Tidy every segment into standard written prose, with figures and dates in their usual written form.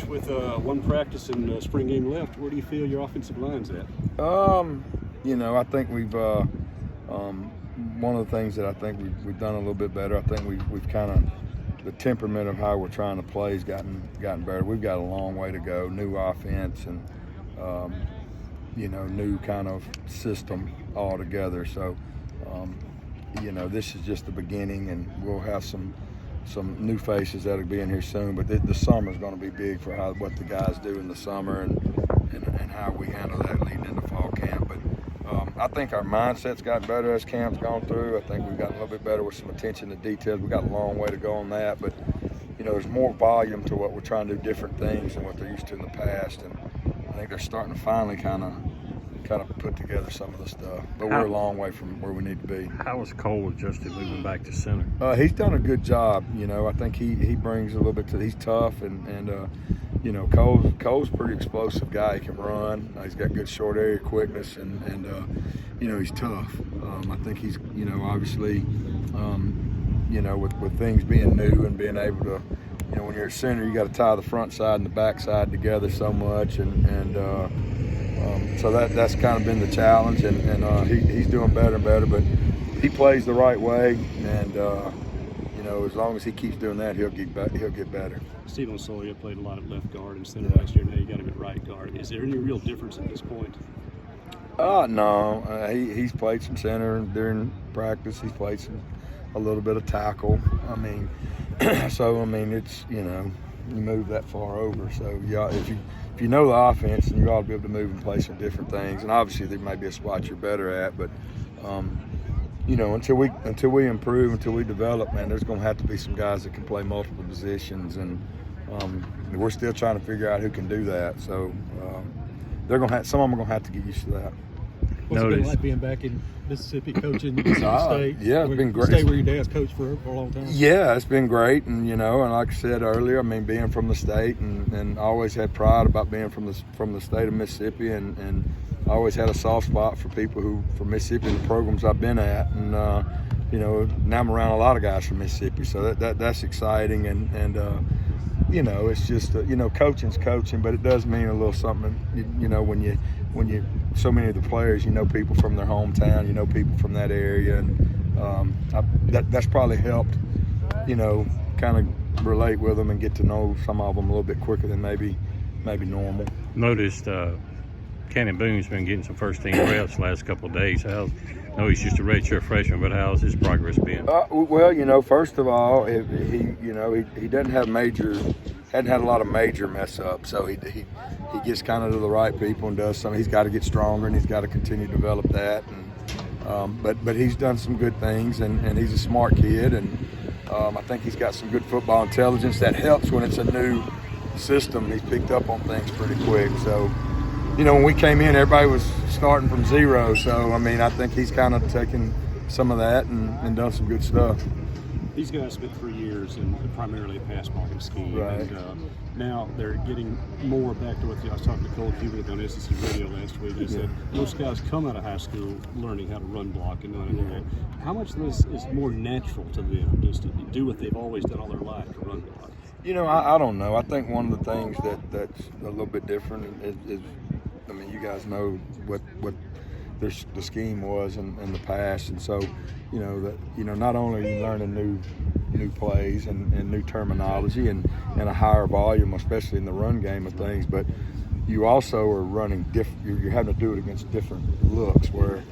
Coach, with one practice and spring game left, where do you feel your offensive line's at? I think we've one of the things that I think we've done a little bit better. I think we've kind of the temperament of how we're trying to play has gotten better. We've got a long way to go. New offense and new kind of system altogether. So this is just the beginning, and we'll have some new faces that'll be in here soon. But the summer is going to be big for what the guys do in the summer and how we handle that leading into fall camp. But I think our mindset's got better as camp's gone through. I think we've gotten a little bit better with some attention to details. We've got a long way to go on that, but there's more volume to what we're trying to do, different things than what they're used to in the past. And I think they're starting to finally kind of put together some of the stuff. But we're a long way from where we need to be. How was Cole adjusted moving back to center? He's done a good job. I think he brings a little bit to. He's tough and Cole's a pretty explosive guy. He can run. He's got good short area quickness and he's tough. I think he's obviously with things being new and being able to when you're at center you got to tie the front side and the back side together so much so that's kind of been the challenge and he's doing better and better, but he plays the right way and as long as he keeps doing that he'll get better. Stephen Sawyer played a lot at left guard and center last year. Now you got him at right guard. Is there any real difference at this point? No. He's played some center during practice. He's played a little bit of tackle. It's you move that far over. So yeah, if you know the offense, then you ought to be able to move and play some different things. And obviously there may be a spot you're better at, but until we improve, until we develop, man, there's going to have to be some guys that can play multiple positions, and we're still trying to figure out who can do that. So some of them are going to have to get used to that. What's it been like being back in Mississippi coaching Mississippi State? Yeah, it's been great. State where your dad's coached for a long time. Yeah, it's been great, and and like I said earlier, being from the state, and I always had pride about being from the state of Mississippi, and I always had a soft spot for people from Mississippi and the programs I've been at, and now I'm around a lot of guys from Mississippi, so that's exciting, and it's just coaching's coaching, but it does mean a little something, when you so many of the players, people from their hometown, people from that area, and that's probably helped, kind of relate with them and get to know some of them a little bit quicker than maybe normal. Noticed Cannon Boone's been getting some first-team reps the last couple of days. I know he's just a redshirt freshman, but how's his progress been? First of all, he doesn't have hadn't had a lot of major mess ups, so he gets kind of to the right people and does some. He's got to get stronger, and he's got to continue to develop that. And but he's done some good things, and he's a smart kid, and I think he's got some good football intelligence that helps when it's a new system. He's picked up on things pretty quick. So, when we came in, everybody was starting from zero. So, I think he's kind of taken some of that and done some good stuff. These guys spent 3 years in primarily a pass blocking scheme, right. And now they're getting more back to what I was talking to Cole Cubic on SEC Radio last week. He said most guys come out of high school learning how to run block and knowing that. How much of this is more natural to them, just to do what they've always done all their life, to run block? I don't know. I think one of the things that's a little bit different is you guys know what the scheme was in the past, and so not only are you learning new plays and new terminology and a higher volume, especially in the run game of things, but you also are running you're having to do it against different looks where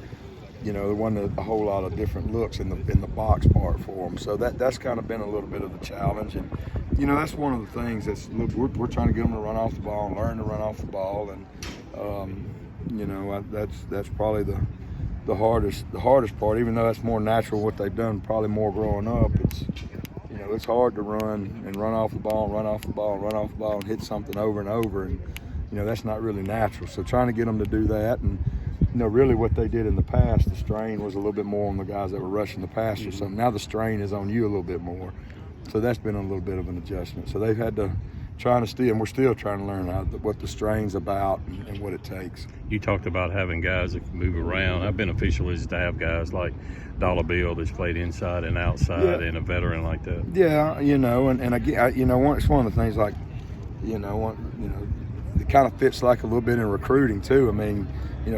there wasn't a whole lot of different looks in the box part for them. So that's kind of been a little bit of the challenge, and that's one of the things we're trying to get them to run off the ball and learn to run off the ball, and that's probably the hardest part. Even though that's more natural what they've done, probably more growing up. It's hard to run off the ball and run off the ball and run off the ball and hit something over and over, and that's not really natural. So trying to get them to do that, and really what they did in the past, the strain was a little bit more on the guys that were rushing the passer. So now the strain is on you a little bit more. So that's been a little bit of an adjustment. So they've had to and we're still trying to learn what the strain's about and what it takes. You talked about having guys that can move around. How beneficial is it to have guys like Dollar Bill that's played inside and outside and a veteran like that? Yeah, and again, it's one of the things like it kind of fits like a little bit in recruiting too. I mean,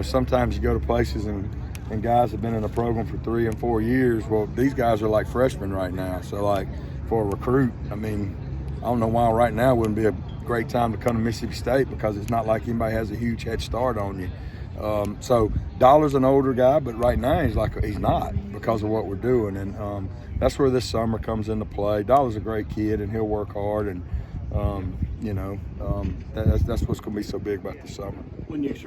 sometimes you go to places and guys have been in a program for 3 and 4 years. Well, these guys are like freshmen right now. So like for a recruit, I mean, I don't know why right now wouldn't be a great time to come to Mississippi State, because it's not like anybody has a huge head start on you. So Dollar's an older guy, but right now he's not, because of what we're doing, and that's where this summer comes into play. Dollar's a great kid, and he'll work hard, and that's what's going to be so big about this summer. When you